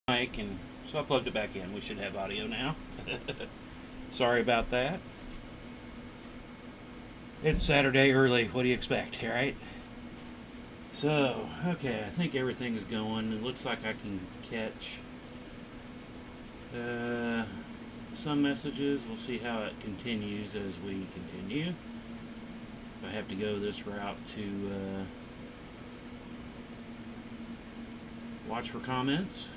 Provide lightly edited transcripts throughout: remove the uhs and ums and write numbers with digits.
mic, and so I plugged it back in. We should have audio now. Sorry about that. It's Saturday early. What do you expect, right? So, okay, I think everything is going. It looks like I can catch some messages. We'll see how it continues as we continue. If I have to go this route to watch for comments.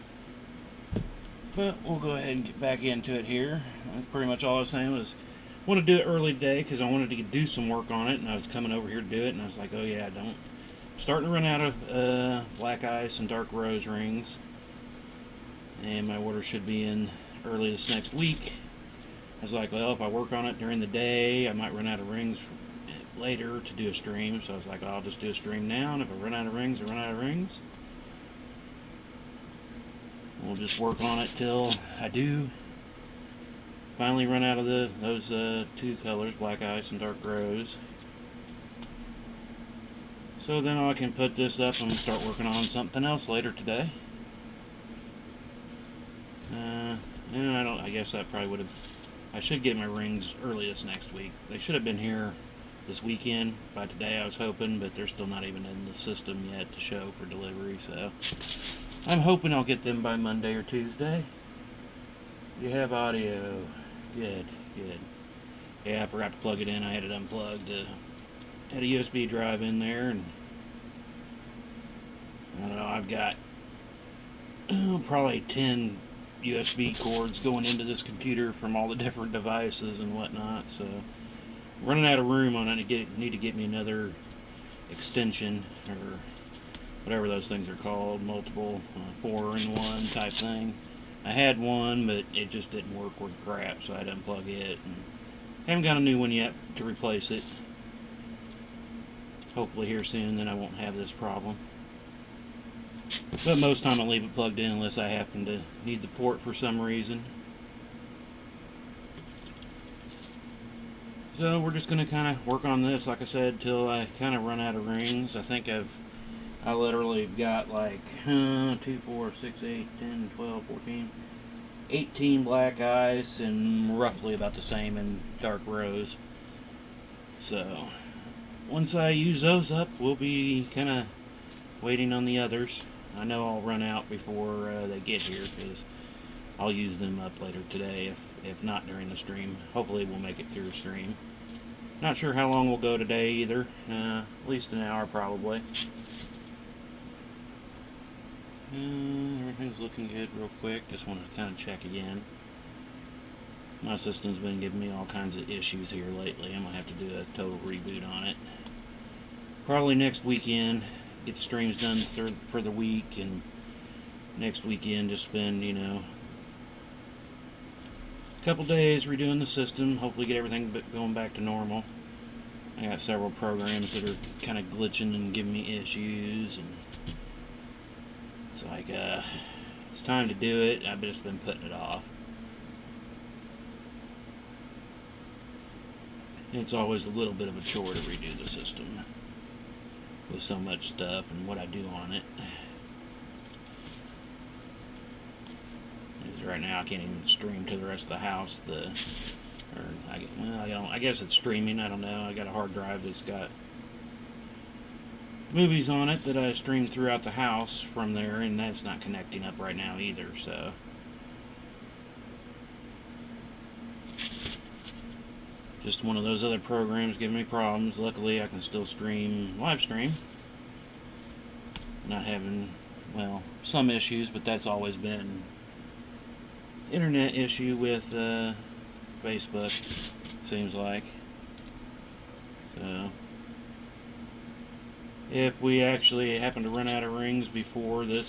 But we'll go ahead and get back into it here. That's pretty much all I was saying was I want to do it early today because I wanted to do some work on it, and I was coming over here to do it, and I was like, oh yeah, starting to run out of black ice and dark rose rings, and my order should be in early this next week. I was like, well, if I work on it during the day, I might run out of rings later to do a stream, so I was like, I'll just do a stream now, and if I run out of rings, I run out of rings. We'll just work on it till I do finally run out of those two colors, black ice and dark rose. So then I can put this up and start working on something else later today. I guess that probably would have. I should get my rings early this next week. They should have been here this weekend by today, I was hoping, but they're still not even in the system yet to show for delivery. So I'm hoping I'll get them by Monday or Tuesday. You have audio. Good, good. Yeah, I forgot to plug it in. I had it unplugged. Had a USB drive in there, and I don't know, I've got probably 10 USB cords going into this computer from all the different devices and whatnot, so I'm running out of room on it. I need to get me another extension, or whatever those things are called, multiple 4-in-1 type thing. I had one, but it just didn't work worth crap, so I had to unplug it, and haven't got a new one yet to replace it. Hopefully here soon, then I won't have this problem. But most time I leave it plugged in unless I happen to need the port for some reason. So we're just going to kind of work on this, like I said, till I kind of run out of rings. I think I literally have got like 2, 4, 6, 8, 10, 12, 14, 18 black ice and roughly about the same in dark rose. So once I use those up, we'll be kind of waiting on the others. I know I'll run out before they get here because I'll use them up later today, if not during the stream. Hopefully we'll make it through the stream. Not sure how long we'll go today either. At least an hour probably. Everything's looking good real quick. Just want to kind of check again. My system's been giving me all kinds of issues here lately. I'm going to have to do a total reboot on it. Probably next weekend. Get the streams done for the week, and next weekend just spend, a couple days redoing the system. Hopefully get everything going back to normal. I got several programs that are kind of glitching and giving me issues, and it's like, it's time to do it. I've just been putting it off. It's always a little bit of a chore to redo the system with so much stuff and what I do on it. Because right now I can't even stream to the rest of the house. I guess it's streaming. I don't know. I got a hard drive that's got movies on it that I stream throughout the house from there, and that's not connecting up right now either. So just one of those other programs giving me problems. Luckily I can still live stream. Not having, well, some issues, but that's always been internet issue with Facebook, seems like. So if we actually happen to run out of rings before the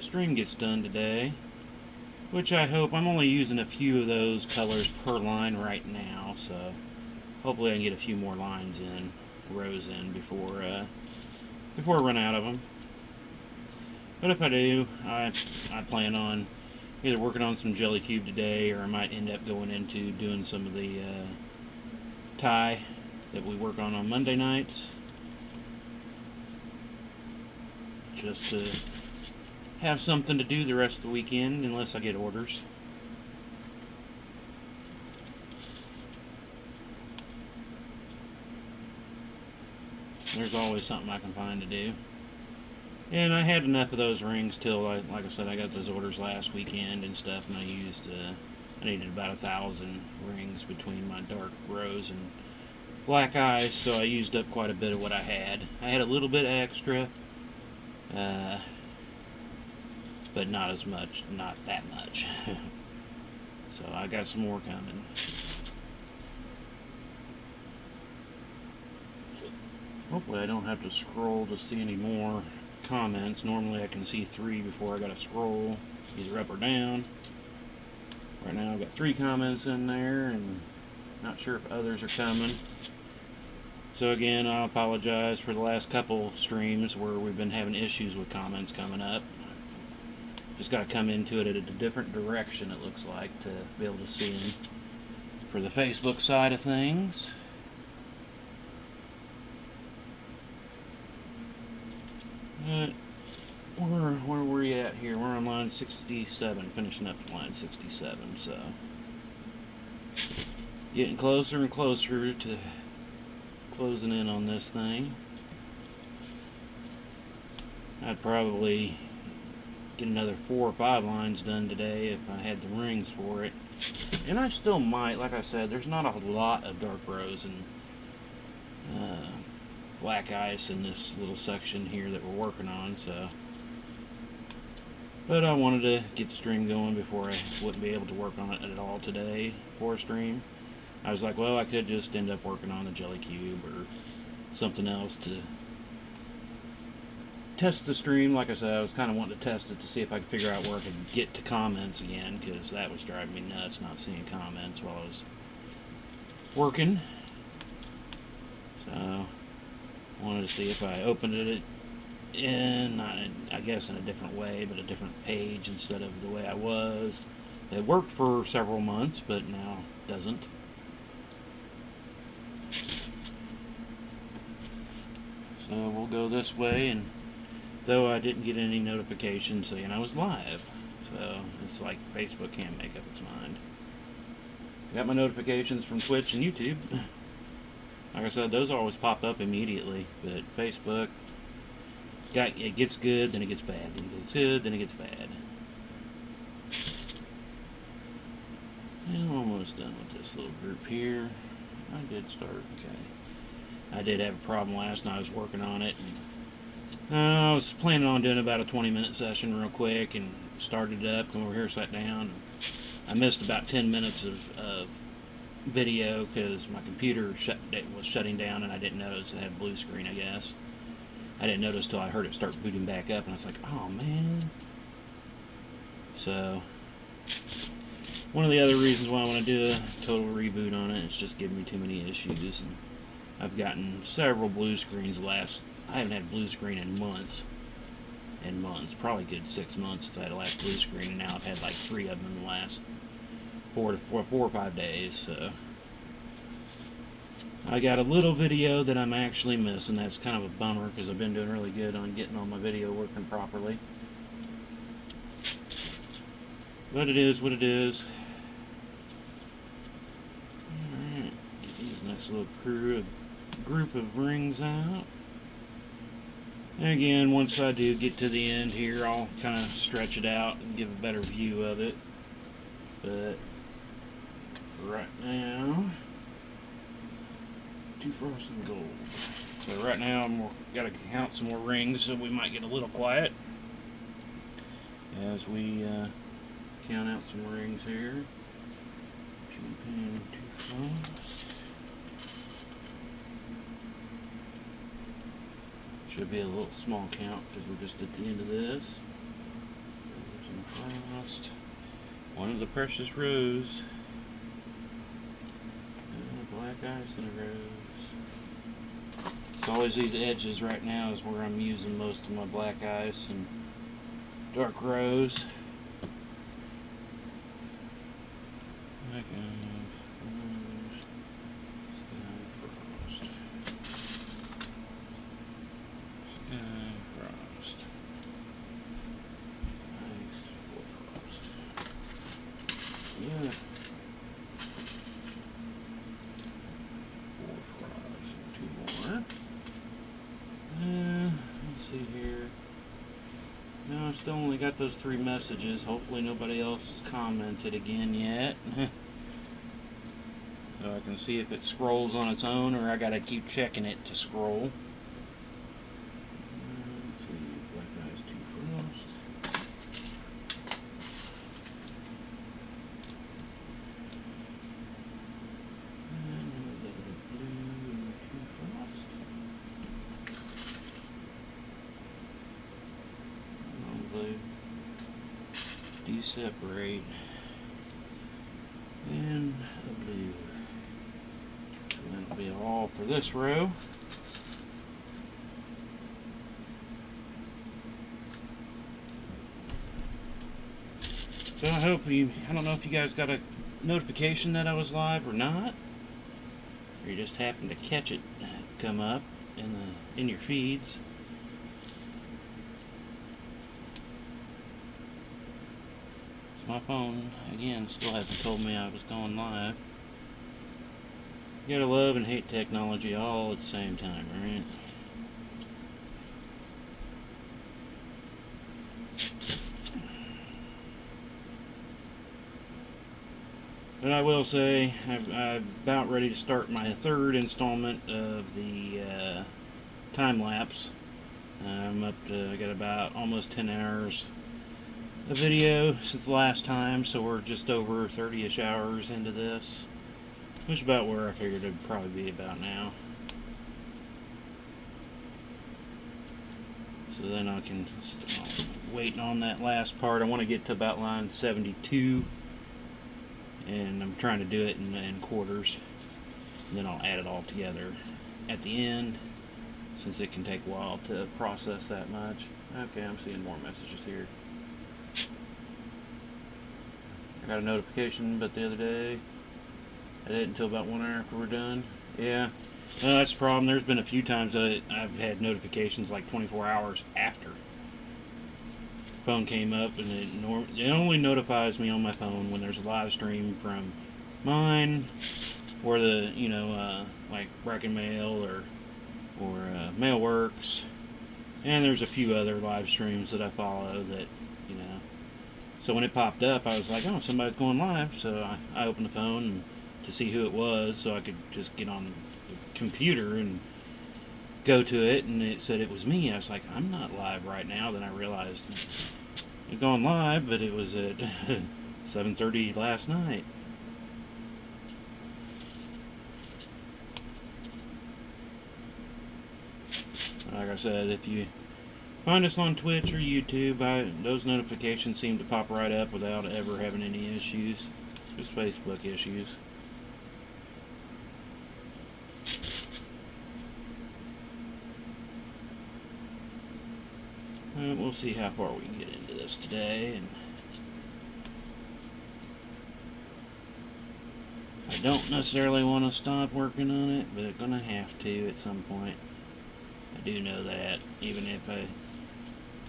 stream gets done today, which I hope, I'm only using a few of those colors per line right now, so hopefully I can get a few more lines in, rows in, before I run out of them. But if I do, I plan on either working on some jelly cube today, or I might end up going into doing some of the tie that we work on Monday nights, just to have something to do the rest of the weekend unless I get orders. There's always something I can find to do. And I had enough of those rings till, like I said, I got those orders last weekend and stuff, and I used, I needed about 1,000 rings between my dark rose and black ice, so I used up quite a bit of what I had. I had a little bit extra, but not as much, not that much. So I got some more coming. Hopefully I don't have to scroll to see any more comments. Normally I can see 3 before I gotta scroll, either up or down. Right now I've got 3 comments in there, and not sure if others are coming. So again, I apologize for the last couple streams where we've been having issues with comments coming up. Just got to come into it at a different direction, it looks like, to be able to see them. For the Facebook side of things, where are we at here? We're on line 67, finishing up line 67, so getting closer and closer to closing in on this thing. I'd probably get another 4 or 5 lines done today if I had the rings for it. And I still might, like I said, there's not a lot of dark rose and black ice in this little section here that we're working on, so. But I wanted to get the stream going before I wouldn't be able to work on it at all today for a stream. I was like, well, I could just end up working on the jelly cube or something else to test the stream. Like I said, I was kind of wanting to test it to see if I could figure out where I could get to comments again, because that was driving me nuts not seeing comments while I was working. So I wanted to see if I opened it in, not in, I guess in a different way, but a different page instead of the way I was. It worked for several months, but now doesn't. So we'll go this way, and though I didn't get any notifications saying I was live, so it's like Facebook can't make up its mind. Got my notifications from Twitch and YouTube. Like I said, those always pop up immediately, but Facebook, it gets good, then it gets bad, then it gets good, then it gets bad. And I'm almost done with this little group here. I did start, okay. I did have a problem last night. I was working on it, and I was planning on doing about a 20-minute session real quick, and started it up, come over here, sat down. I missed about 10 minutes of video because my computer was shutting down, and I didn't notice it had a blue screen, I guess. I didn't notice till I heard it start booting back up, and I was like, oh man. So one of the other reasons why I want to do a total reboot on it is just giving me too many issues, and I've gotten several blue screens I haven't had a blue screen in months. Probably a good 6 months since I had a last blue screen, and now I've had like 3 of them in the last 4 or 5 days, so. I got a little video that I'm actually missing. That's kind of a bummer because I've been doing really good on getting all my video working properly. But it is what it is. Alright, get these nice little group of rings out. And again, once I do get to the end here, I'll kind of stretch it out and give a better view of it. But right now, 2 frost and gold. So right now, I'm gotta count some more rings, so we might get a little quiet as we count out some rings here. Champagne, 2 frost. Should be a little small count because we're just at the end of this. There's some frost. One of the precious rose. Black ice and a rose. It's always these edges right now is where I'm using most of my black ice and dark rose. Black ice, rose, sky frost. Sky frost. No, I've still only got those 3 messages. Hopefully nobody else has commented again yet. So I can see if it scrolls on its own or I gotta keep checking it to scroll. Let's see, Black Eyes 2 Frost. And a little bit of blue 2 Frost. Blue. Deseparate. And a blue. That'll be all for this row. So I hope I don't know if you guys got a notification that I was live or not, or you just happened to catch it come up in your feeds. So my phone, again, still hasn't told me I was going live. You gotta love and hate technology all at the same time, right? But I will say, I'm about ready to start my 3rd installment of the time lapse. I'm up to, I got about almost 10 hours of video since the last time, so we're just over 30-ish hours into this. Which is about where I figured it'd probably be about now. So then I can waiting on that last part. I want to get to about line 72, and I'm trying to do it in quarters. And then I'll add it all together at the end, since it can take a while to process that much. Okay, I'm seeing more messages here. I got a notification, but the other day I did it until about 1 hour after we're done. Yeah, that's the problem. There's been a few times that I've had notifications like 24 hours after. Phone came up, and it only notifies me on my phone when there's a live stream from mine, or the like Breaking Mail or Mailworks, and there's a few other live streams that I follow that So when it popped up, I was like, oh, somebody's going live. So I opened the phone to see who it was, so I could just get on the computer and go to it, and it said it was me. I was like, I'm not live right now. Then I realized it going live, but it was at 7:30 last night. Like I said, if you find us on Twitch or YouTube, those notifications seem to pop right up without ever having any issues. Just Facebook issues. We'll see how far we can get into this today. And I don't necessarily want to stop working on it, but I'm going to have to at some point. I do know that, even if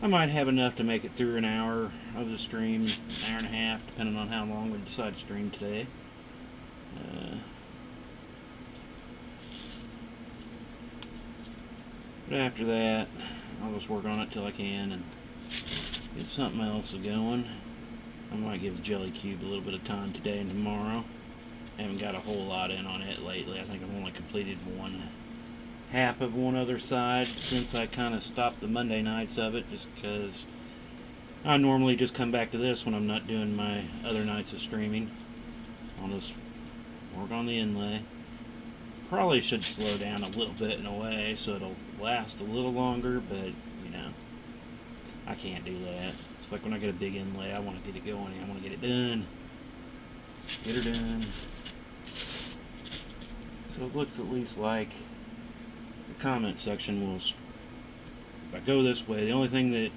I might have enough to make it through an hour of the stream, an hour and a half, depending on how long we decide to stream today. But after that, I'll just work on it till I can and get something else going. I might give the Jelly Cube a little bit of time today and tomorrow. I haven't got a whole lot in on it lately. I think I've only completed half of one other side since I kind of stopped the Monday nights of it, just because I normally just come back to this when I'm not doing my other nights of streaming. I'll just work on the inlay. Probably should slow down a little bit in a way so it'll last a little longer, but I can't do that. It's like when I get a big inlay, I want to get it going. I want to get it done. Get her done. So it looks at least like the comment section will, if I go this way, the only thing that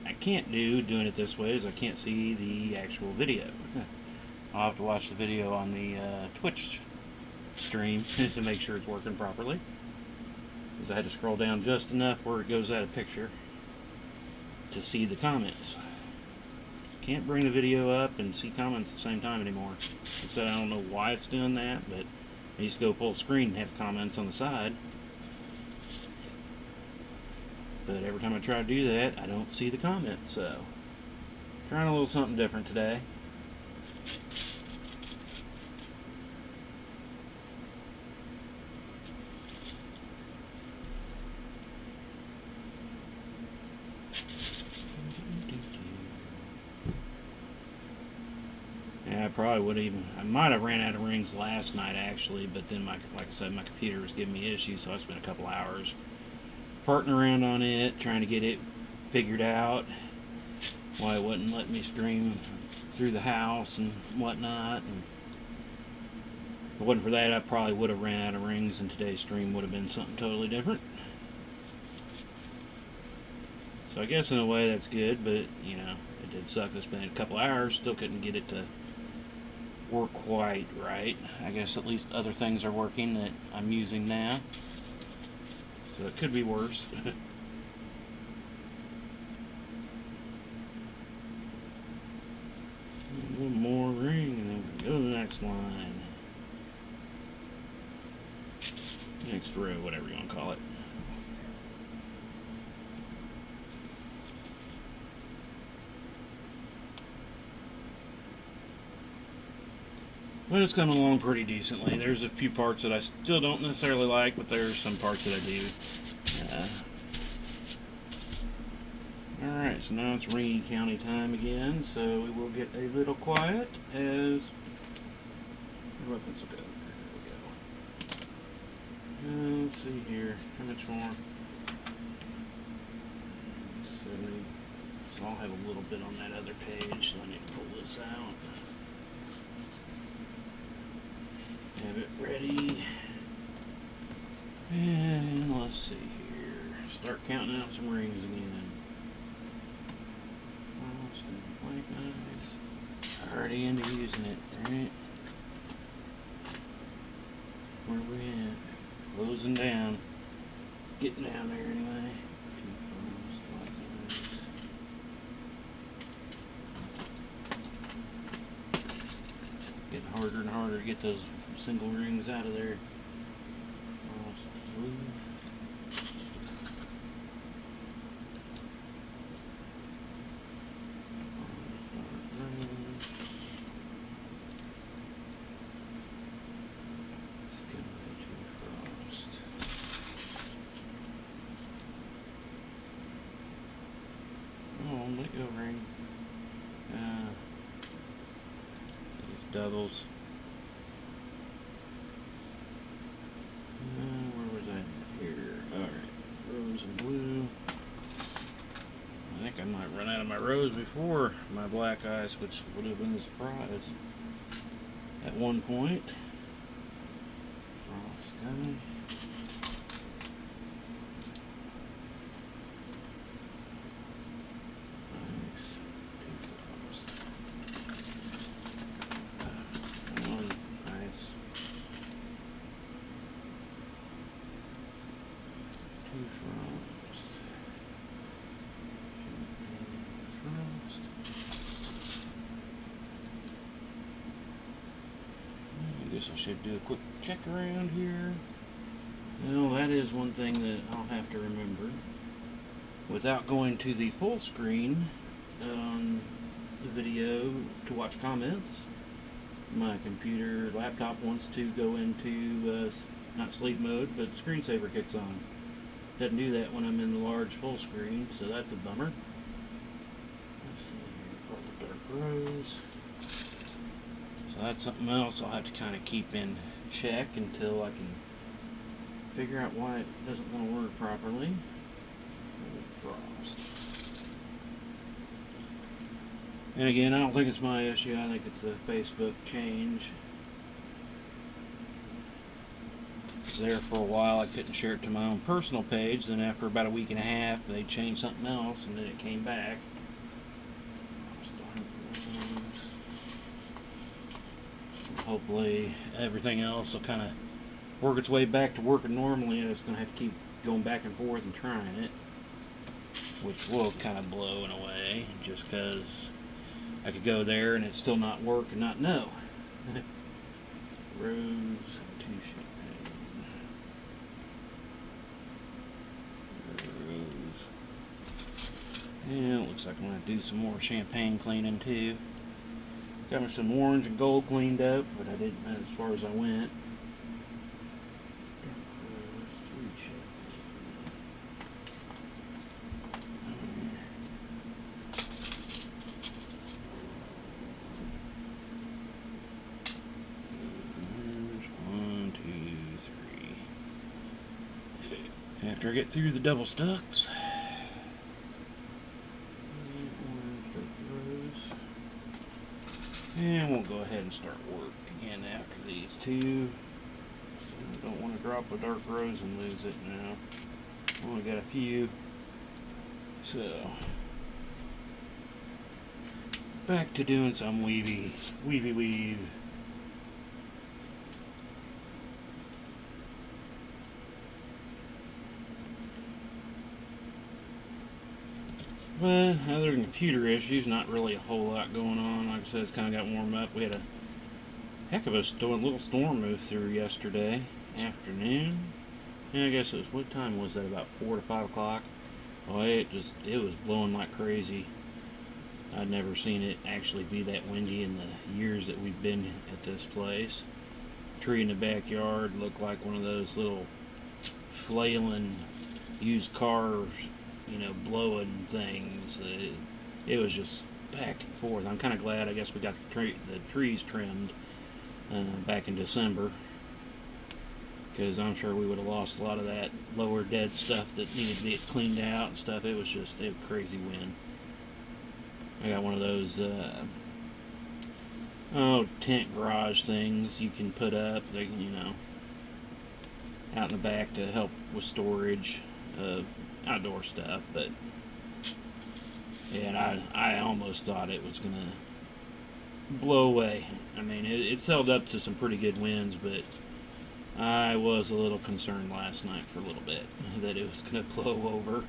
I can't do doing it this way is I can't see the actual video. I'll have to watch the video on the Twitch stream to make sure it's working properly, because I had to scroll down just enough where it goes out of picture to see the comments. Can't bring the video up and see comments at the same time anymore. So I don't know why it's doing that, but I used to go full screen and have comments on the side. But every time I try to do that, I don't see the comments. So, trying a little something different today. Yeah, I probably would even. I might have ran out of rings last night actually, but then like I said, my computer was giving me issues, so I spent a couple hours farting around on it, trying to get it figured out. Why it wouldn't let me stream through the house and whatnot. And if it wasn't for that, I probably would have ran out of rings, and today's stream would have been something totally different. So I guess in a way that's good, but you know, it did suck. I spent a couple hours, still couldn't get it to work quite right. I guess at least other things are working that I'm using now. So it could be worse. One more ring and then we go to the next line. Next row, whatever you want to call it. But it's coming along pretty decently. There's a few parts that I still don't necessarily like, but there's some parts that I do. Alright, so now it's Ringy County time again, so we will get a little quiet as weapons will go. There we go. Let's see here. How much more? 70. So I'll have a little bit on that other page, so I need to pull this out. Have it ready. And let's see here. Start counting out some rings again. Nice. Already into using it, right? Where are we at? Closing down. Getting down there anyway. Getting harder and harder to get those single rings out of there. Let go ring. These doubles. Where was I? Here. Alright. Rose and blue. I think I might run out of my rose before my black eyes, which would have been a surprise at one point. Sky. I should do a quick check around here. Well, that is one thing that I'll have to remember. Without going to the full screen on the video to watch comments, my computer laptop wants to go into not sleep mode, but screensaver kicks on. Doesn't do that when I'm in the large full screen, so that's a bummer. Let's see here, dark rose. So that's something else I'll have to kind of keep in check until I can figure out why it doesn't want to work properly. Frost. And again, I don't think it's my issue. I think it's the Facebook change. It was there for a while. I couldn't share it to my own personal page. Then after about a week and a half, they changed something else, and then it came back. Hopefully everything else will kind of work its way back to working normally, and it's going to have to keep going back and forth and trying it, which will kind of blow in a way, just because I could go there and it still not work and not know. Rose, two champagne. Rose. And it looks like I'm going to do some more champagne cleaning too. Got me some orange and gold cleaned up, but I didn't as far as I went. After I get through the double stucks. And we'll go ahead and start work again after these two. I don't want to drop a dark rose and lose it now. Only got a few. So, back to doing some weave. But other than computer issues, not really a whole lot going on. Like I said, it's kind of got warmed up. We had a heck of a little storm move through yesterday afternoon. And I guess it was, what time was that? About 4 to 5 o'clock. Oh, it was blowing like crazy. I'd never seen it actually be that windy in the years that we've been at this place. Tree in the backyard looked like one of those little flailing used cars, you know, blowing things. It was just back and forth. I'm kind of glad, I guess, we got the trees trimmed back in December, because I'm sure we would have lost a lot of that lower dead stuff that needed to be cleaned out and stuff. It was just a crazy wind. I got one of those tent garage things you can put up, they, you know, out in the back to help with storage of outdoor stuff. But yeah, I almost thought it was gonna blow away. I mean, it's held up to some pretty good winds, but I was a little concerned last night for a little bit that it was gonna blow over,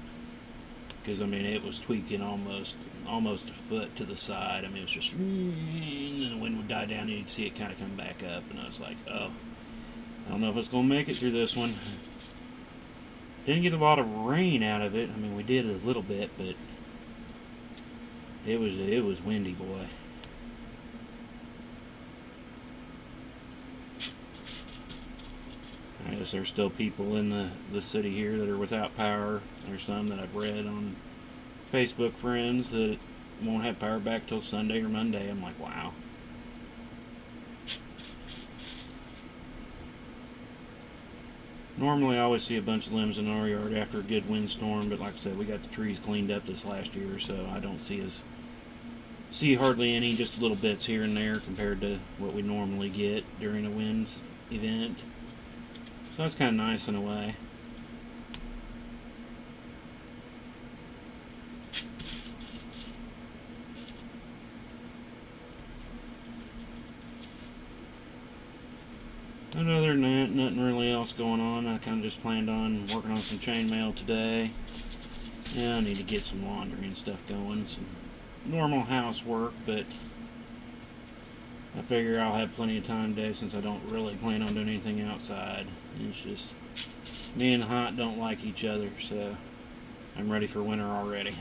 because I mean, it was tweaking almost a foot to the side. I mean, it was just, and the wind would die down and you'd see it kind of come back up, and I was like, oh, I don't know if it's gonna make it through this one. Didn't get a lot of rain out of it. I mean, we did a little bit, but it was windy, boy. I guess there's still people in the city here that are without power. There's some that I've read on Facebook friends that won't have power back till Sunday or Monday. I'm like, wow. Normally I always see a bunch of limbs in our yard after a good windstorm, but like I said, we got the trees cleaned up this last year, so I don't see hardly any, just little bits here and there compared to what we normally get during a wind event. So that's kind of nice in a way. But other than that, nothing really else going on. I kind of just planned on working on some chainmail today. Yeah, I need to get some laundry and stuff going. Some normal housework, but I figure I'll have plenty of time today since I don't really plan on doing anything outside. It's just, me and Hot don't like each other, so I'm ready for winter already.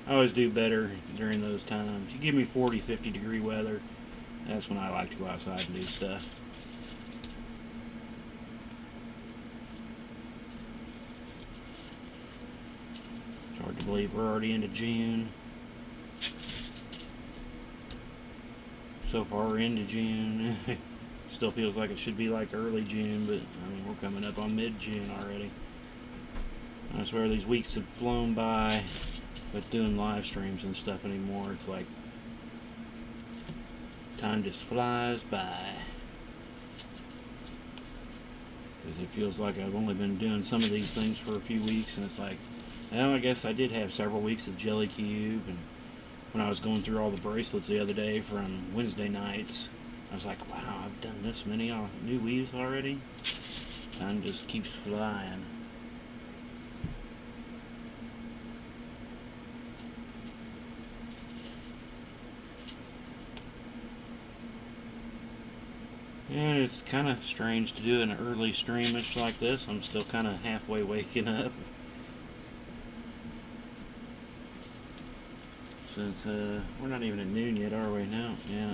I always do better during those times. You give me 40, 50 degree weather, that's when I like to go outside and do stuff. It's hard to believe we're already into June. So far into June. Still feels like it should be like early June, but I mean, we're coming up on mid-June already. I swear these weeks have flown by with doing live streams and stuff anymore. It's like time just flies by, because it feels like I've only been doing some of these things for a few weeks, and it's like, well, I guess I did have several weeks of Jelly Cube, and when I was going through all the bracelets the other day from Wednesday nights, I was like, wow, I've done this many new weaves already. Time just keeps flying. And it's kind of strange to do an early streamish like this. I'm still kind of halfway waking up. since we're not even at noon yet, are we? No, yeah.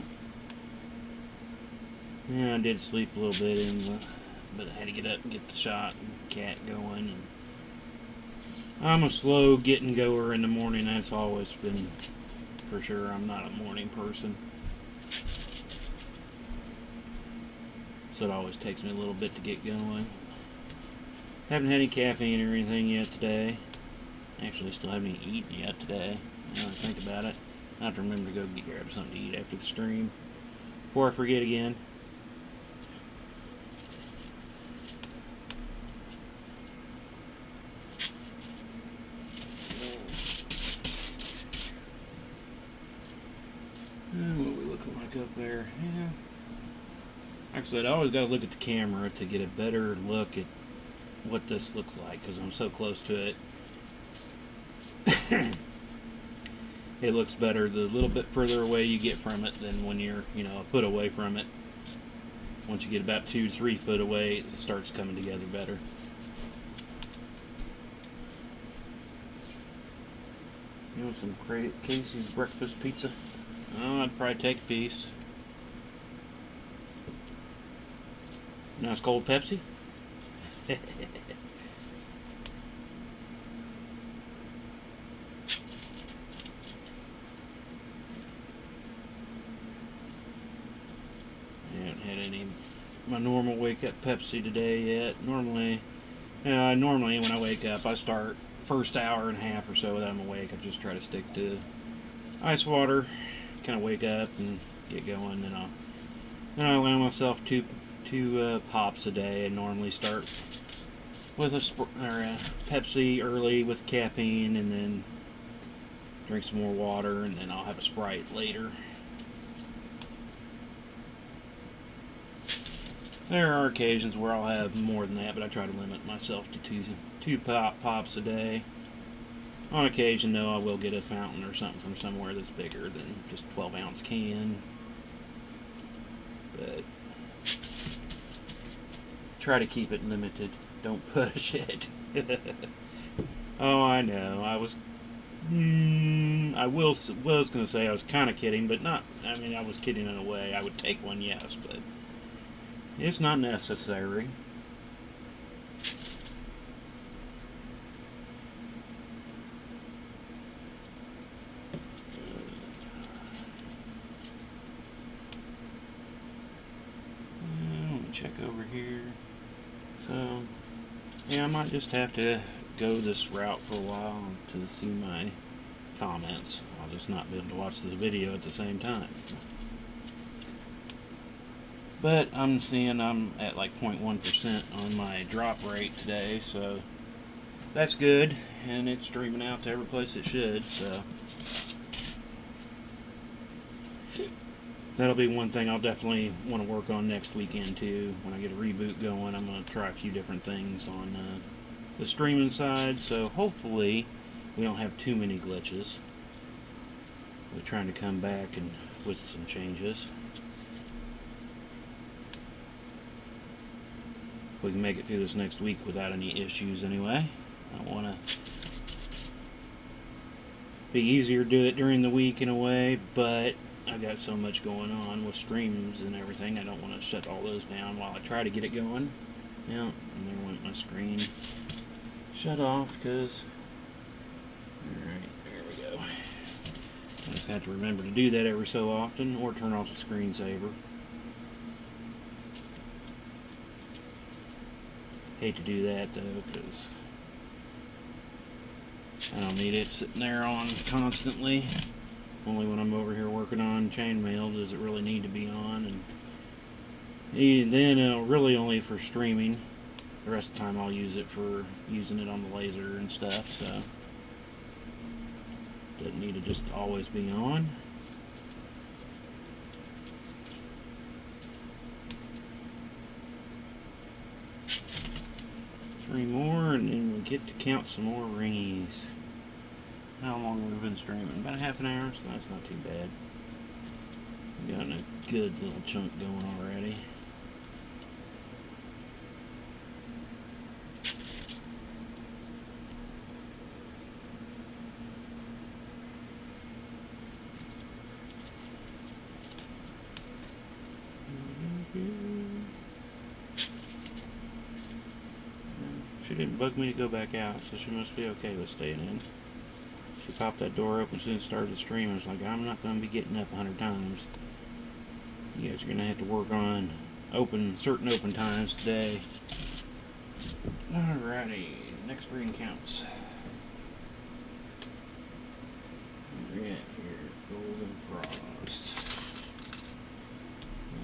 Yeah, I did sleep a little bit but I had to get up and get the shot and cat going. And I'm a slow getting goer in the morning. That's always been for sure. I'm not a morning person, so it always takes me a little bit to get going. Haven't had any caffeine or anything yet today. Actually, still haven't eaten yet today. Now that I think about it, I have to remember to go grab something to eat after the stream before I forget again. What are we looking like up there? Yeah. Like I said, I always got to look at the camera to get a better look at what this looks like because I'm so close to it. It looks better the little bit further away you get from it than when you're, a foot away from it. Once you get about 2 to 3 foot away, it starts coming together better. Some Casey's breakfast pizza. Oh, I'd probably take a piece. Nice cold Pepsi. My normal wake up Pepsi today yet. Normally when I wake up, I start first hour and a half or so that I'm awake. I just try to stick to ice water, kind of wake up and get going. Then I allow myself two pops a day, and normally start with a Pepsi early with caffeine, and then drink some more water, and then I'll have a Sprite later. There are occasions where I'll have more than that, but I try to limit myself to two pops a day. On occasion, though, I will get a fountain or something from somewhere that's bigger than just a 12-ounce can. But try to keep it limited. Don't push it. Oh, I know. I was going to say I was kind of kidding, but not. I mean, I was kidding in a way. I would take one, yes, but it's not necessary. Let me check over here. So, yeah, I might just have to go this route for a while to see my comments. I'll just not be able to watch this video at the same time. But I'm seeing I'm at like 0.1% on my drop rate today, so that's good, and it's streaming out to every place it should, so that'll be one thing I'll definitely want to work on next weekend too. When I get a reboot going, I'm going to try a few different things on the streaming side, so hopefully we don't have too many glitches. We're trying to come back and with some changes. We can make it through this next week without any issues anyway. I want to be easier to do it during the week in a way, but I've got so much going on with streams and everything, I don't want to shut all those down while I try to get it going. Yeah, and there went my screen. Shut off, because... Alright, there we go. I just have to remember to do that every so often, or turn off the screensaver. Hate to do that though, because I don't need it sitting there on constantly. Only when I'm over here working on chainmail does it really need to be on, and even then really only for streaming. The rest of the time I'll use it for using it on the laser and stuff, so doesn't need to just always be on. Three more, and then we get to count some more ringies. How long have we been streaming? About a half an hour, so that's not too bad. We've gotten a good little chunk going already. didn't bug me to go back out, so she must be okay with staying in. She popped that door open as soon as it started the stream. I was like, I'm not going to be getting up 100 times. You guys are going to have to work on certain open times today. Alrighty, next ring counts. Where we at here? Golden Frost.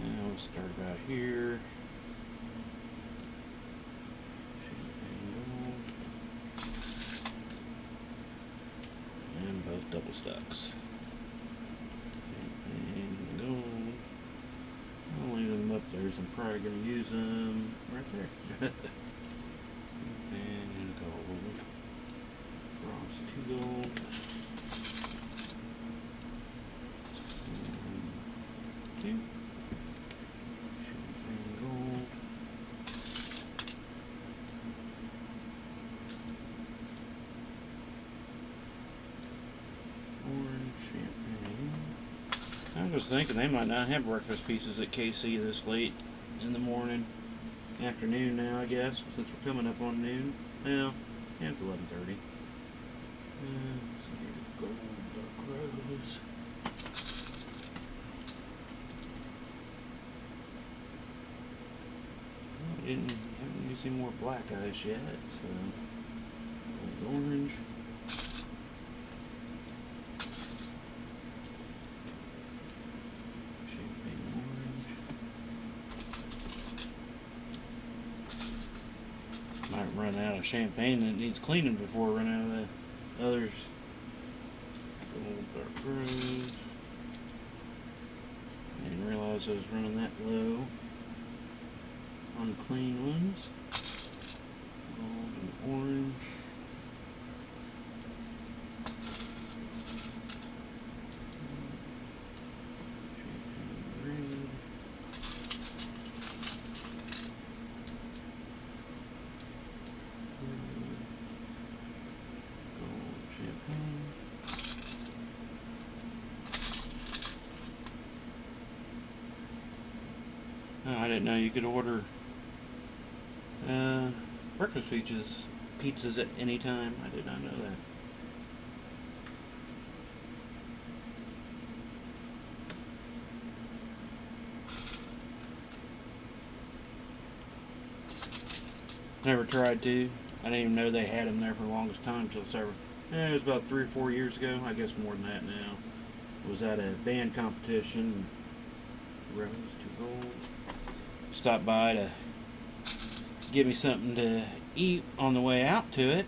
Now we'll start about here. And both double stacks. And gold. I'll leave them up there, so I'm probably going to use them right there. And gold. Frost 2 gold. And 2. Champagne gold. Orange champagne. I was just thinking they might not have breakfast pieces at KC this late in the morning. Afternoon now, I guess, since we're coming up on noon. Well, yeah, it's 11:30. Let's see here. Gold Dark Rose. I haven't used any more black ice yet, so orange. Champagne orange. Might run out of champagne that needs cleaning before I run out of the others. Gold Dark Rose. I didn't realize I was running that low on clean ones. Gold and orange. Champagne red. Gold champagne. Oh, I didn't know you could order breakfast pizzas at any time. I did not know that. Never tried to. I didn't even know they had them there for the longest time until several. It was about 3 or 4 years ago. I guess more than that now. Was at a band competition. Rose to gold. Stopped by to give me something to eat on the way out to it,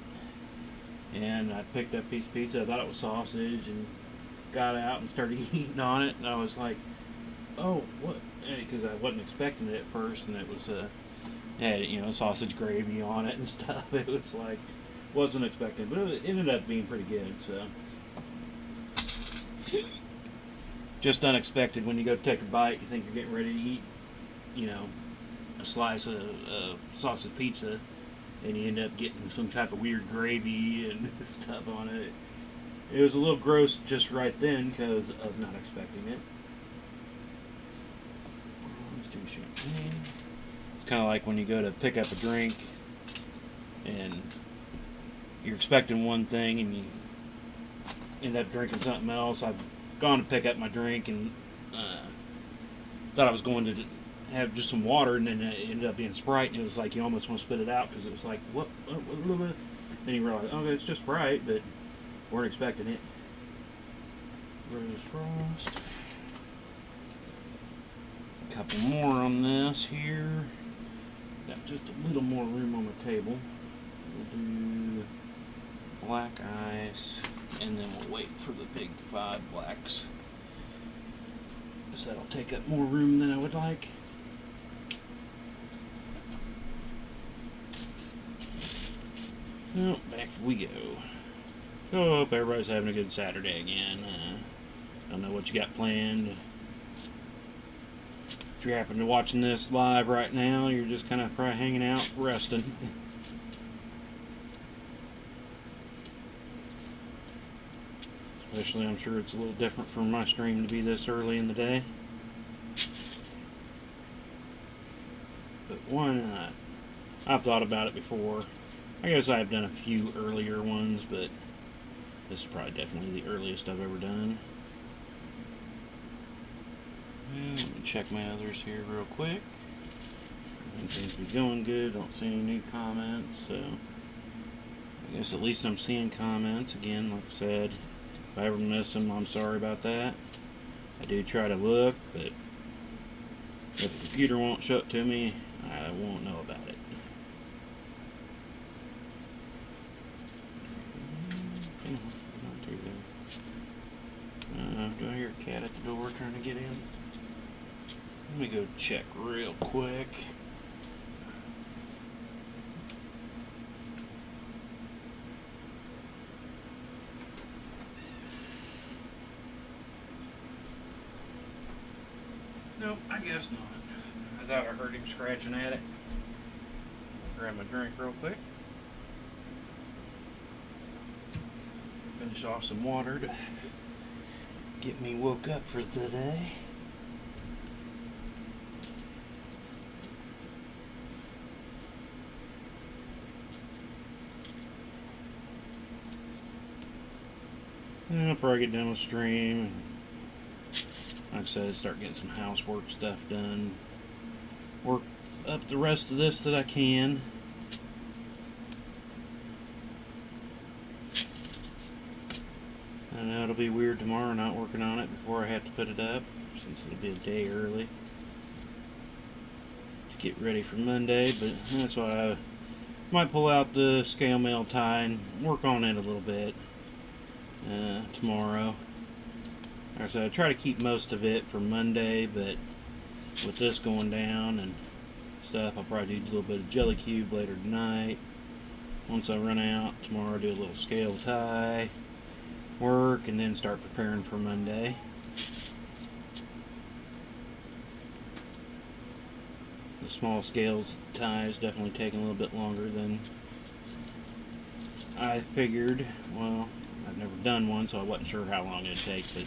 and I picked up a piece of pizza. I thought it was sausage, and got out and started eating on it, and I was like, oh, what? Because I wasn't expecting it at first, and it was had sausage gravy on it and stuff. It was like, wasn't expecting, but it ended up being pretty good. So just unexpected. When you go take a bite, you think you're getting ready to eat a slice of sausage pizza, and you end up getting some type of weird gravy and stuff on it. It was a little gross just right then because of not expecting it. Let's do champagne. It's kind of like when you go to pick up a drink and you're expecting one thing and you end up drinking something else. I've gone to pick up my drink and thought I was going to have just some water, and then it ended up being Sprite, and it was like you almost want to spit it out because it was like, what? Then you realize, okay, it's just Sprite, but weren't expecting it. Rose Frost. A couple more on this here. Got just a little more room on the table. We'll do black ice, and then we'll wait for the big 5 blacks. Guess that'll take up more room than I would like. Oh, back we go. So, hope everybody's having a good Saturday again. I don't know what you got planned. If you're happening to watching this live right now, you're just kind of probably hanging out, resting. Especially, I'm sure it's a little different from my stream to be this early in the day. But why not? I've thought about it before. I guess I've done a few earlier ones, but this is probably definitely the earliest I've ever done. And let me check my others here real quick. Everything seems to be going good. Don't see any new comments, so I guess at least I'm seeing comments. Again, like I said, if I ever miss them, I'm sorry about that. I do try to look, but if the computer won't show it to me, I won't know about it. Do I hear a cat at the door trying to get in? Let me go check real quick. Nope, I guess not. I thought I heard him scratching at it. Grab my drink real quick. Finish off some water to get me woke up for the day. And I'll probably get done with stream. And like I said, start getting some housework stuff done. Work up the rest of this that I can. I know it'll be weird tomorrow not working on it before I have to put it up, since it'll be a day early to get ready for Monday, but that's why I might pull out the scale mail tie and work on it a little bit tomorrow. Like I said, I try to keep most of it for Monday, but with this going down and stuff, I'll probably do a little bit of jelly cube later tonight. Once I run out, tomorrow I'll do a little scale tie work and then start preparing for Monday. The small scales ties definitely taking a little bit longer than I figured. Well, I've never done one, so I wasn't sure how long it'd take, but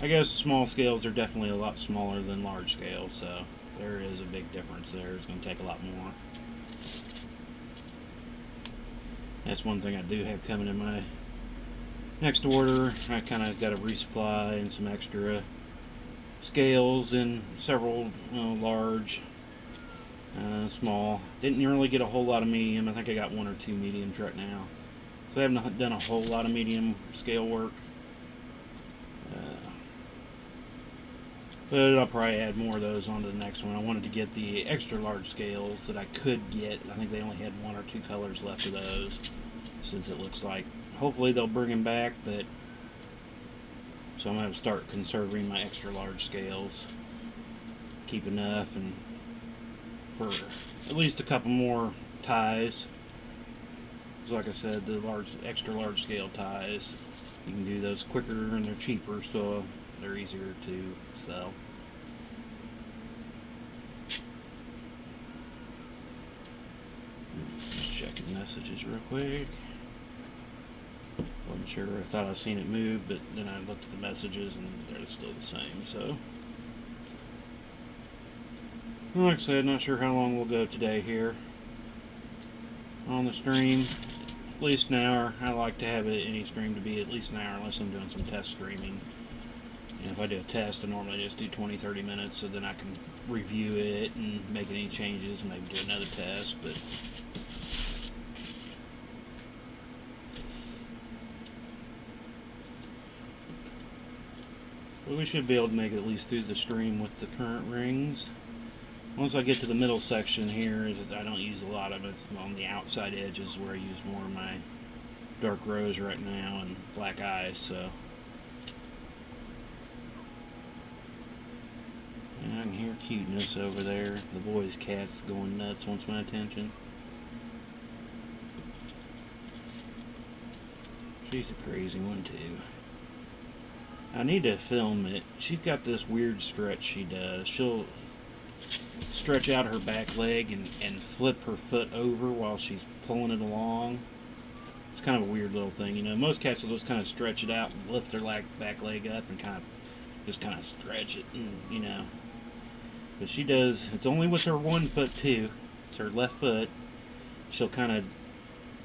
I guess small scales are definitely a lot smaller than large scales, so there is a big difference there. It's going to take a lot more. That's one thing I do have coming in my next order. I kind of got a resupply and some extra scales and several large, small. Didn't really get a whole lot of medium. I think I got 1 or 2 mediums right now. So I haven't done a whole lot of medium scale work. But I'll probably add more of those onto the next one. I wanted to get the extra large scales that I could get. I think they only had 1 or 2 colors left of those, since it looks like hopefully they'll bring them back, but so I'm going to start conserving my extra large scales. Keep enough and for at least a couple more ties. So like I said, the extra large scale ties, you can do those quicker and they're cheaper, so they're easier to sell. Just checking messages real quick. Wasn't sure. I thought I seen it move, but then I looked at the messages and they're still the same. So, like I said, not sure how long we'll go today here on the stream. At least an hour. I like to have any stream to be at least an hour, unless I'm doing some test streaming. And if I do a test, I normally just do 20-30 minutes, so then I can review it and make any changes and maybe do another test. But we should be able to make it at least through the stream with the current rings. Once I get to the middle section here, I don't use a lot of it. It's on the outside edges where I use more of my dark rose right now and black eyes. So and I can hear cuteness over there. The boy's cat's going nuts, wants my attention. She's a crazy one too. I need to film it. She's got this weird stretch she does. She'll stretch out her back leg and flip her foot over while she's pulling it along. It's kind of a weird little thing. You know, most cats will just kind of stretch it out and lift their back leg up and kind of stretch it, and, you know. But she does, it's only with her one foot too. It's her left foot. She'll kind of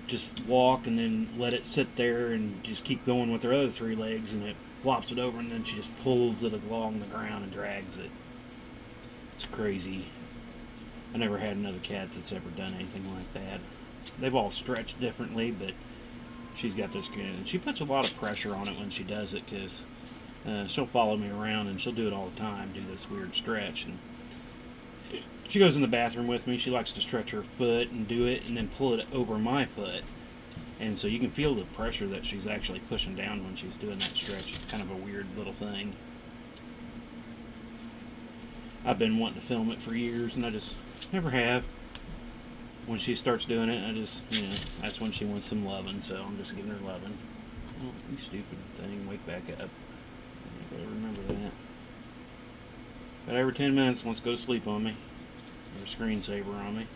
just walk and then let it sit there and just keep going with her other 3 legs, and it flops it over, and then she just pulls it along the ground and drags it. It's crazy. I never had another cat that's ever done anything like that. They've all stretched differently, but she's got this good. And she puts a lot of pressure on it when she does it, because she'll follow me around and she'll do it all the time, do this weird stretch. And she goes in the bathroom with me. She likes to stretch her foot and do it and then pull it over my foot. And so you can feel the pressure that she's actually pushing down when she's doing that stretch. It's kind of a weird little thing. I've been wanting to film it for years, and I just never have. When she starts doing it, I just, that's when she wants some loving, so I'm just giving her loving. Oh, you stupid thing, wake back up. I gotta remember that. But every 10 minutes, wants to go to sleep on me. Or a screensaver on me.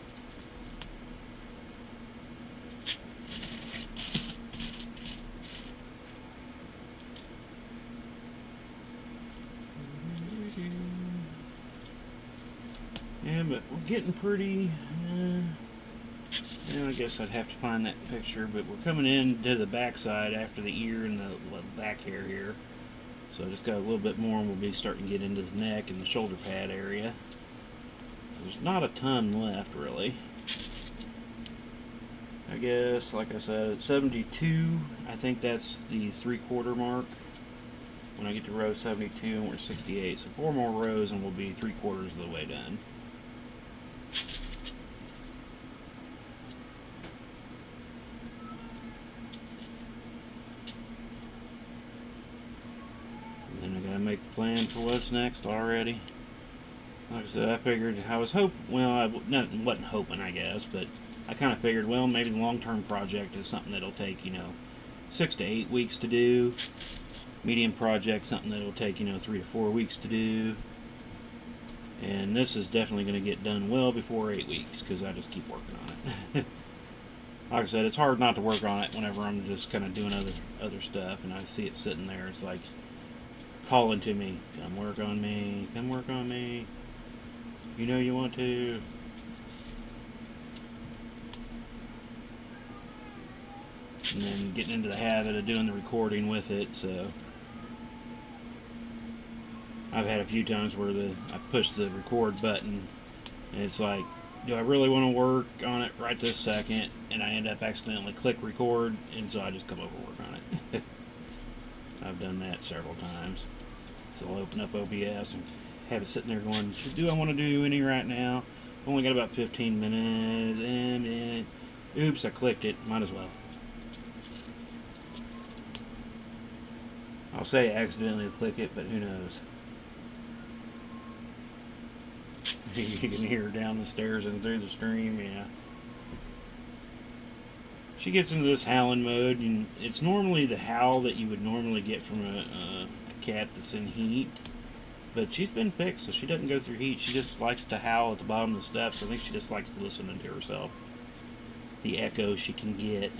Yeah, but we're getting pretty, I guess I'd have to find that picture, but we're coming in to the backside after the ear and the back hair here. So I just got a little bit more, and we'll be starting to get into the neck and the shoulder pad area. There's not a ton left, really. I guess, like I said, at 72, I think that's the 3/4 mark. When I get to row 72, and we're 68, so 4 more rows and we'll be 3/4 of the way done. And then I gotta make the plan for what's next already. Like I said, I figured, I was hoping, well, I wasn't hoping, I guess, but I kind of figured, well, maybe the long-term project is something that'll take, 6 to 8 weeks to do. Medium project, something that'll take, 3 to 4 weeks to do. And this is definitely going to get done well before 8 weeks, because I just keep working on it. Like I said, it's hard not to work on it whenever I'm just kind of doing other stuff, and I see it sitting there. It's like calling to me, come work on me, come work on me. You know you want to. And then getting into the habit of doing the recording with it, so I've had a few times where I push the record button and it's like, do I really want to work on it right this second? And I end up accidentally click record, and so I just come over and work on it. I've done that several times. So I'll open up OBS and have it sitting there going, do I want to do any right now? Only got about 15 minutes, and oops, I clicked it, might as well. I'll say accidentally click it, but who knows? You can hear her down the stairs and through the stream, yeah. She gets into this howling mode, and it's normally the howl that you would normally get from a cat that's in heat. But she's been fixed, so she doesn't go through heat. She just likes to howl at the bottom of the steps. I think she just likes listening to herself. The echo she can get.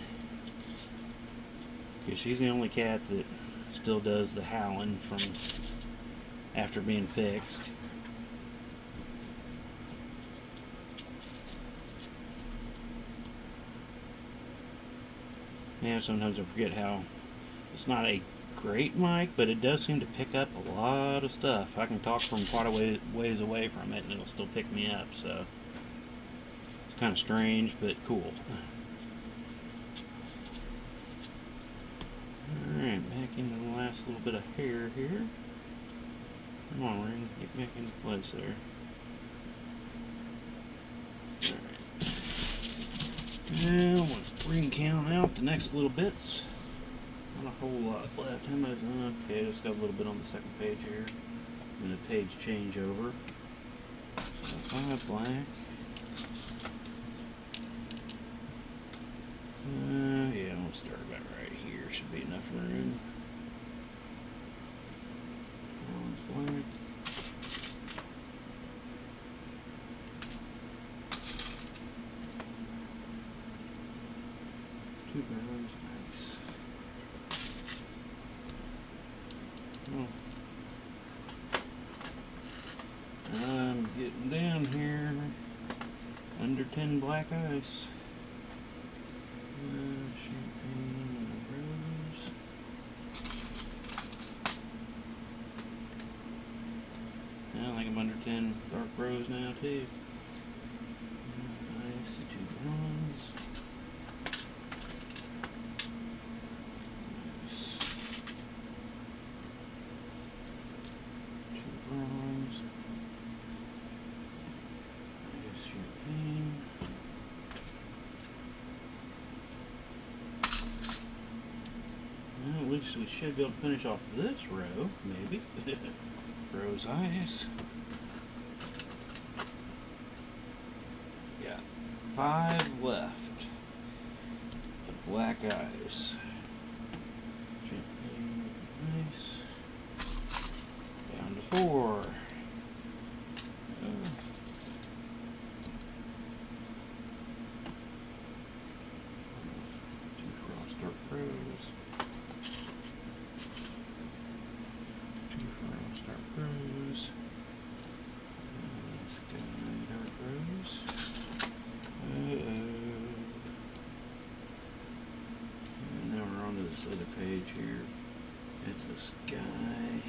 Because she's the only cat that still does the howling from after being fixed. Yeah, sometimes I forget how it's not a great mic, but it does seem to pick up a lot of stuff. I can talk from quite a ways away from it and it'll still pick me up, so it's kind of strange, but cool. Alright, back into the last little bit of hair here. Come on, Ring, get back into place there. Alright. Now, we'll ring count out the next little bits. Not a whole lot left. How much? Okay, just got a little bit on the second page here. And a page changeover. So 5 black. Yeah, we'll start about right here. Should be enough room. One's black. Two browns, nice. Oh. I'm getting down here. Under 10 black ice. 10 dark rows now too. Nice, 2 bronze. Nice. 2 bronze. Nice champagne. Well, at least we should be able to finish off this row, maybe. Rose eyes. Got 5 left. The black eyes. Champagne, nice. Down to 4. Two frost dark rose. Dark rose. Sky dark rose. And now we're on to this other page here. It's the sky.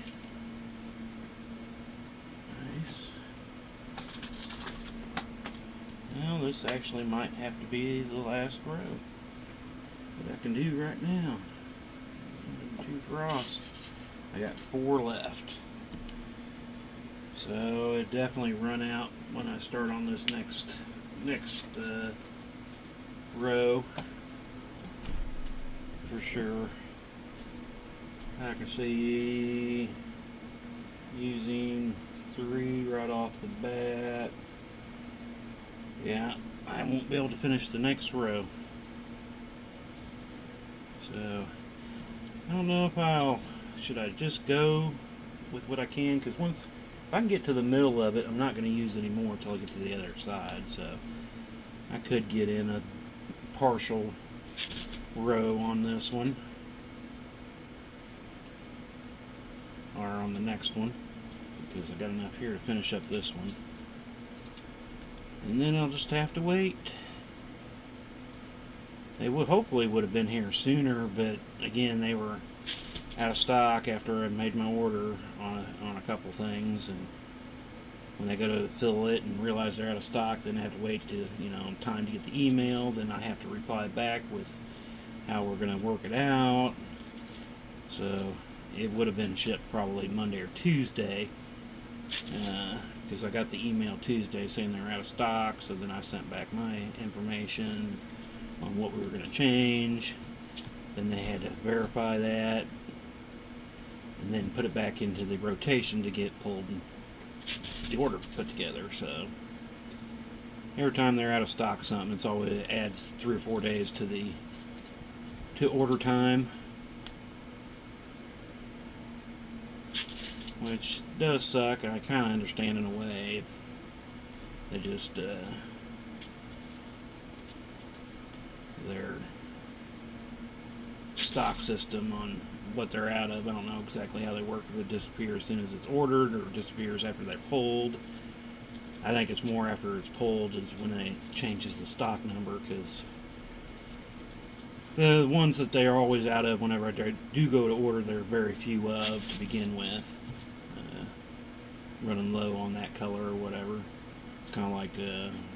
Nice. Well, this actually might have to be the last row that I can do right now. 2 frost. I got 4 left. So it definitely run out when I start on this next row for sure. I can see using 3 right off the bat. Yeah, I won't be able to finish the next row. So I don't know if should I just go with what I can, because if I can get to the middle of it, I'm not going to use any more until I get to the other side. So I could get in a partial row on this one, or on the next one, because I got enough here to finish up this one. And then I'll just have to wait. They hopefully would have been here sooner, but again, they were out of stock after I made my order on a couple things, and when they go to fill it and realize they're out of stock, then I have to wait to time to get the email. Then I have to reply back with how we're going to work it out. So it would have been shipped probably Monday or Tuesday, because I got the email Tuesday saying they were out of stock. So then I sent back my information on what we were going to change. Then they had to verify that, and then put it back into the rotation to get pulled and the order put together. So every time they're out of stock of something, it's always adds 3 or 4 days to order time, which does suck. I kind of understand in a way. They just their stock system on what they're out of, I don't know exactly how they work. If it disappears as soon as it's ordered, or disappears after they're pulled. I think it's more after it's pulled is when they changes the stock number, because the ones that they are always out of whenever I do go to order, there are very few of to begin with. Running low on that color or whatever. It's kind of like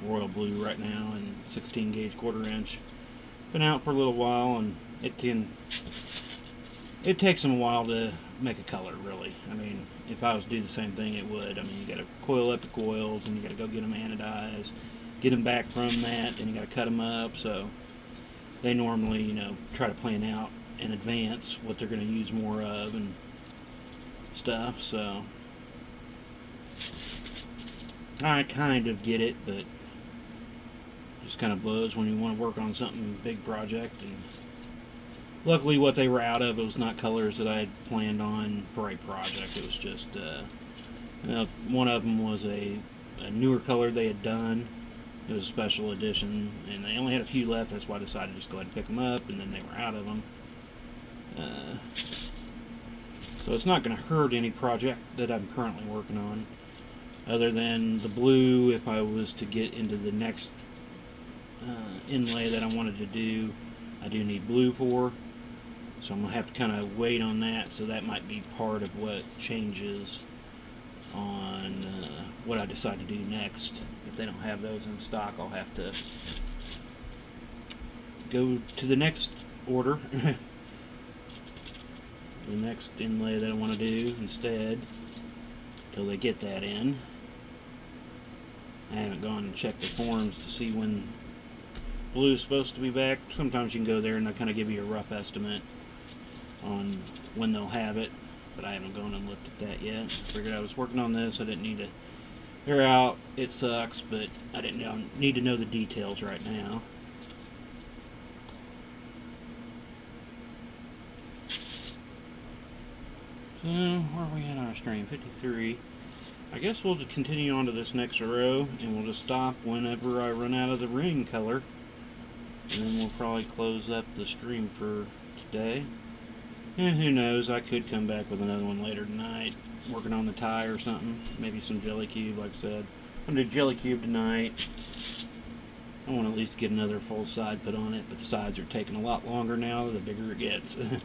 royal blue right now, and 16 gauge 1/4 inch. Been out for a little while, and it takes them a while to make a color, really. I mean, if I was to do the same thing, it would. I mean, you got to coil up the coils, and you got to go get them anodized, get them back from that, and you got to cut them up. So they normally, try to plan out in advance what they're going to use more of and stuff. So I kind of get it, but it just kind of blows when you want to work on something big project. And luckily, what they were out of, it was not colors that I had planned on for a project. It was just one of them was a newer color they had done. It was a special edition, and they only had a few left. That's why I decided to just go ahead and pick them up, and then they were out of them. So it's not going to hurt any project that I'm currently working on, other than the blue. If I was to get into the next inlay that I wanted to do, I do need blue for, so I'm going to have to kind of wait on that. So that might be part of what changes on what I decide to do next. If they don't have those in stock, I'll have to go to the next order, the next inlay that I want to do instead, till they get that in. I haven't gone and checked the forums to see when blue is supposed to be back. Sometimes you can go there and they'll kind of give you a rough estimate on when they'll have it, but I haven't gone and looked at that yet. I figured I was working on this, I didn't need to. They're out, it sucks, but I didn't need to know the details right now. So, where are we at on our stream? 53. I guess we'll continue on to this next row, and we'll just stop whenever I run out of the ring color. And then we'll probably close up the stream for today. And who knows, I could come back with another one later tonight, working on the tie or something. Maybe some jelly cube, like I said. I'm going to do jelly cube tonight. I want to at least get another full side put on it, but the sides are taking a lot longer now, the bigger it gets. You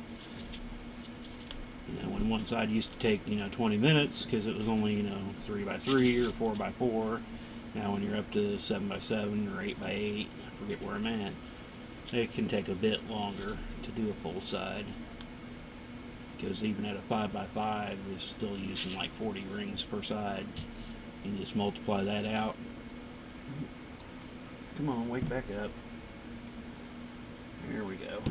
know, when one side used to take, 20 minutes because it was only, 3x3 or 4x4. Now when you're up to 7x7 or 8x8, I forget where I'm at, it can take a bit longer to do a full side. Because even at a 5x5, it's still using like 40 rings per side. You just multiply that out. Come on, wake back up. There we go.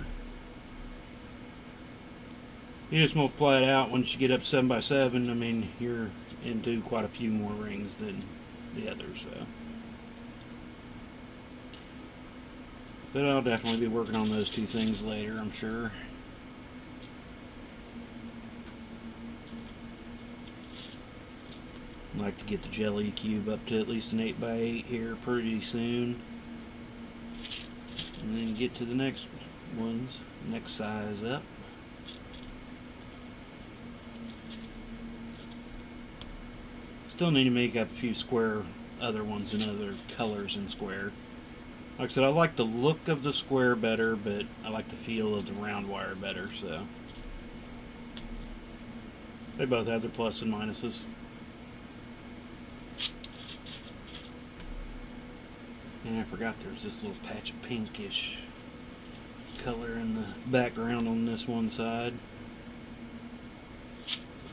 You just multiply it out. Once you get up 7x7, I mean, you're into quite a few more rings than the others. So. But I'll definitely be working on those two things later, I'm sure. I'd like to get the jelly cube up to at least an 8x8 here pretty soon. And then get to the next ones, next size up. Still need to make up a few square other ones in other colors in square. Like I said, I like the look of the square better, but I like the feel of the round wire better, so. They both have their plus and minuses. And I forgot there was this little patch of pinkish color in the background on this one side.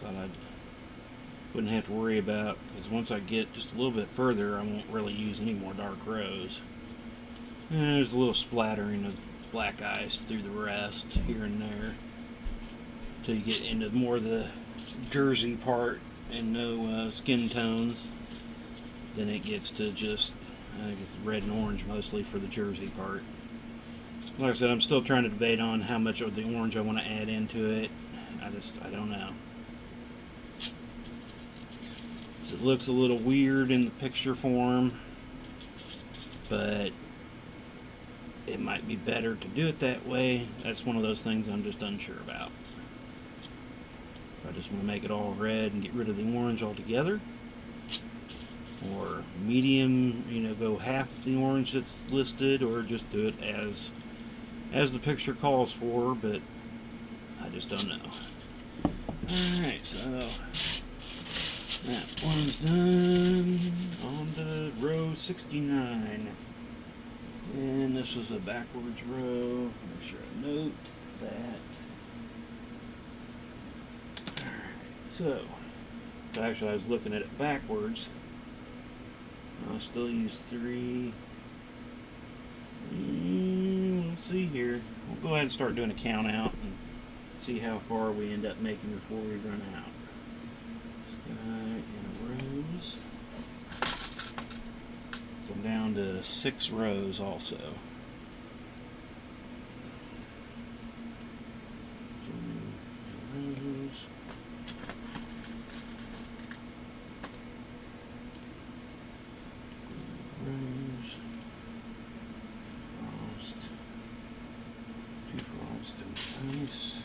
Thought I wouldn't have to worry about, because once I get just a little bit further, I won't really use any more dark rows. And there's a little splattering of black ice through the rest here and there until you get into more of the jersey part and no skin tones. Then it gets to just, I think it's red and orange mostly for the jersey part. Like I said, I'm still trying to debate on how much of the orange I want to add into it. I don't know. It looks a little weird in the picture form, but it might be better to do it that way. That's one of those things I'm just unsure about. I just want to make it all red and get rid of the orange altogether, or medium, go half the orange that's listed, or just do it as the picture calls for, but I just don't know. Alright, so that one's done. On to row 69. And this was a backwards row. Make sure I note that. Alright, so actually I was looking at it backwards. I'll still use 3. Let's see here. We'll go ahead and start doing a count out and see how far we end up making before we run out. Sky and rows. So I'm down to 6 rows also. Rows. Rows. Frost. 2 frost and ice.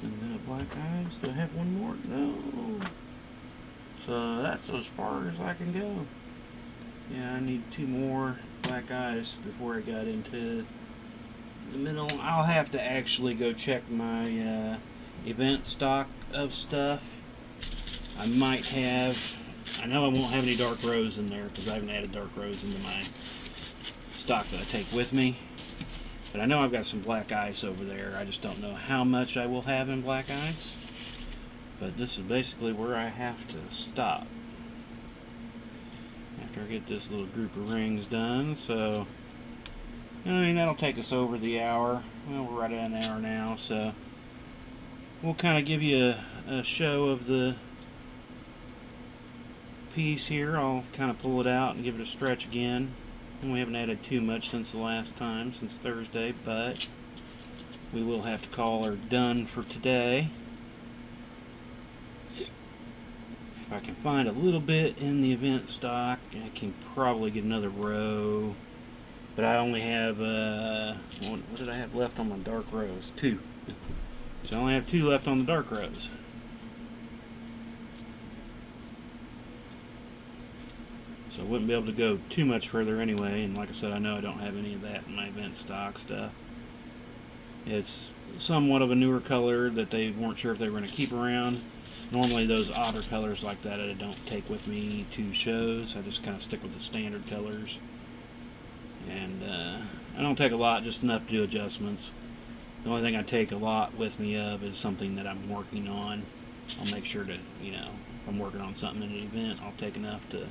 And black eyes. Do I have one more? No. So that's as far as I can go. Yeah, I need 2 more black eyes before I got into the middle. I'll have to actually go check my event stock of stuff. I might have, I know I won't have any dark rose in there because I haven't added dark rose into my stock that I take with me. But I know I've got some black ice over there. I just don't know how much I will have in black ice. But this is basically where I have to stop after I get this little group of rings done. So, I mean, that'll take us over the hour. Well, we're right at an hour now, so we'll kind of give you a show of the piece here. I'll kind of pull it out and give it a stretch again. And we haven't added too much since the last time, since Thursday, but we will have to call her done for today. If I can find a little bit in the event stock, I can probably get another row. But I only have, what did I have left on my dark rose? 2. So I only have 2 left on the dark rose. So I wouldn't be able to go too much further anyway. And like I said, I know I don't have any of that in my event stock stuff. It's somewhat of a newer color that they weren't sure if they were going to keep around. Normally those odder colors like that I don't take with me to shows. I just kind of stick with the standard colors. And I don't take a lot, just enough to do adjustments. The only thing I take a lot with me of is something that I'm working on. I'll make sure to, you know, if I'm working on something in an event, I'll take enough to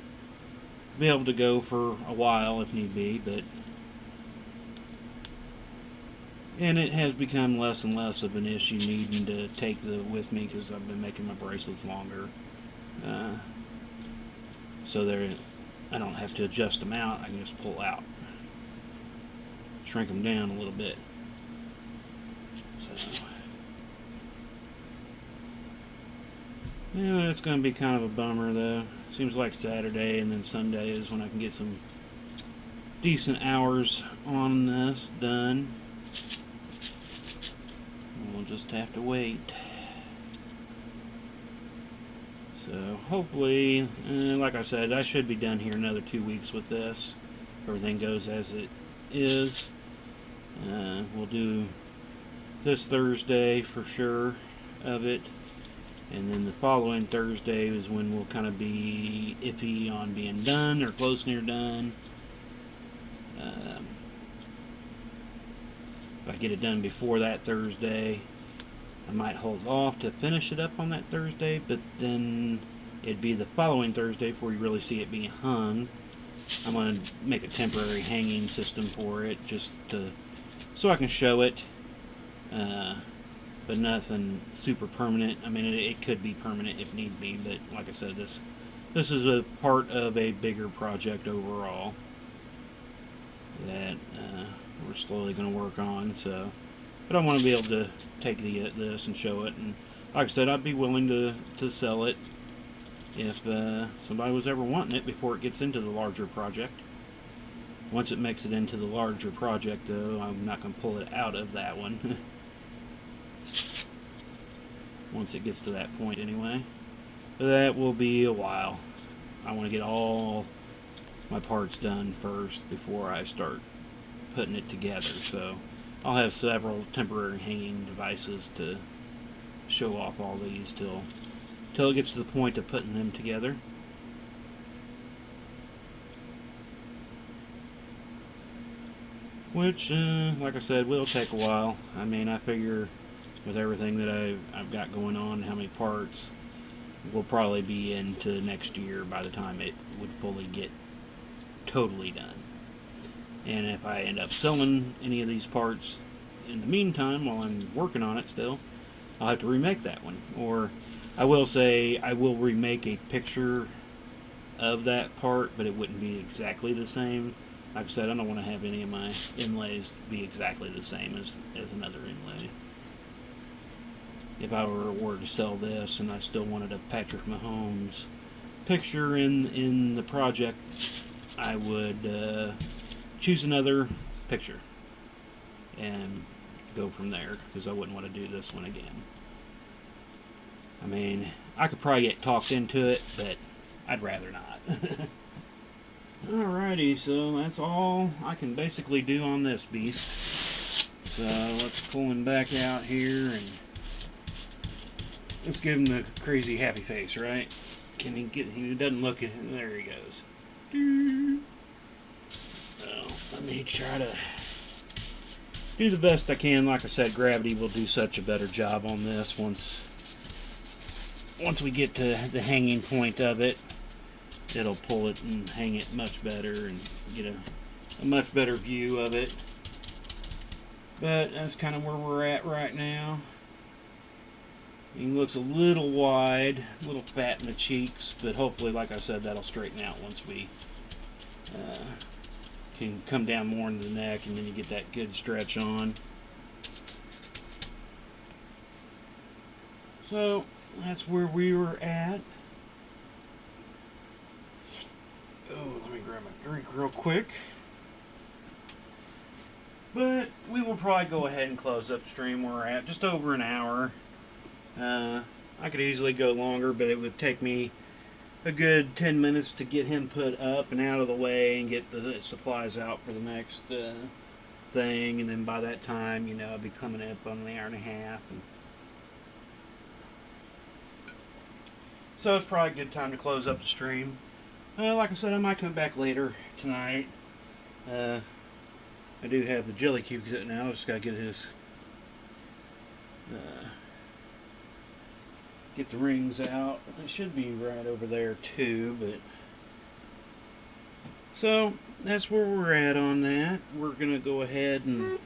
be able to go for a while if need be. And it has become less and less of an issue needing to take with me because I've been making my bracelets longer. So I don't have to adjust them out, I can just pull out. Shrink them down a little bit. So, yeah, it's going to be kind of a bummer though. Seems like Saturday and then Sunday is when I can get some decent hours on this done. We'll just have to wait. So hopefully, like I said, I should be done here another 2 weeks with this. Everything goes as it is. We'll do this Thursday for sure of it. And then the following Thursday is when we'll kind of be iffy on being done or close near done. If I get it done before that Thursday, I might hold off to finish it up on that Thursday, but then it'd be the following Thursday before you really see it being hung. I'm going to make a temporary hanging system for it just so I can show it, but nothing super permanent. I mean, it could be permanent if need be, but like I said, this is a part of a bigger project overall that we're slowly going to work on. So, but I want to be able to take this and show it, and like I said, I'd be willing to sell it if somebody was ever wanting it before it gets into the larger project. Once it makes it into the larger project, though, I'm not going to pull it out of that one. Once it gets to that point, anyway. But that will be a while. I want to get all my parts done first before I start putting it together. So I'll have several temporary hanging devices to show off all these till it gets to the point of putting them together. Which, like I said, will take a while. I mean, I figure with everything that I've got going on, how many parts, we'll probably be into next year by the time it would fully get totally done. And if I end up selling any of these parts in the meantime while I'm working on it still, I'll have to remake that one. Or I will say I will remake a picture of that part, but it wouldn't be exactly the same. Like I said, I don't want to have any of my inlays be exactly the same as another inlay. If I were to sell this and I still wanted a Patrick Mahomes picture in the project, I would choose another picture and go from there, because I wouldn't want to do this one again. I mean, I could probably get talked into it, but I'd rather not. Alrighty, so that's all I can basically do on this beast. So let's pull him back out here and let's give him the crazy happy face, right? Can he get? He doesn't look. There he goes. So let me try to do the best I can. Like I said, gravity will do such a better job on this once we get to the hanging point of it. It'll pull it and hang it much better and get a much better view of it. But that's kind of where we're at right now. He looks a little wide, a little fat in the cheeks, but hopefully, like I said, that'll straighten out once we can come down more into the neck, and then you get that good stretch on. So that's where we were at. Oh, let me grab my drink real quick. But we will probably go ahead and close up the stream where we're at. Just over an hour. I could easily go longer, but it would take me a good 10 minutes to get him put up and out of the way and get the supplies out for the next thing. And then by that time, I'll be coming up on an hour and a half. So it's probably a good time to close up the stream. Like I said, I might come back later tonight. I do have the jelly cube sitting now. I just gotta get his get the rings out. They should be right over there too, but so that's where we're at on that. We're gonna go ahead and,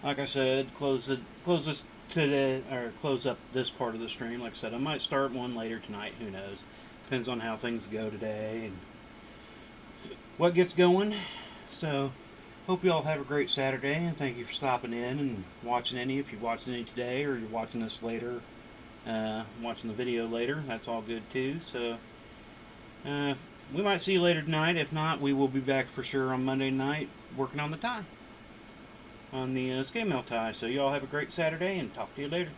like I said, close this today, or close up this part of the stream. Like I said, I might start one later tonight. Who knows? Depends on how things go today and what gets going. So hope you all have a great Saturday, and thank you for stopping in and watching any. If you're watching any today or you're watching this later, watching the video later, that's all good too. So we might see you later tonight. If not, we will be back for sure on Monday night working on the tie, on the scale mail tie. So you all have a great Saturday, and talk to you later.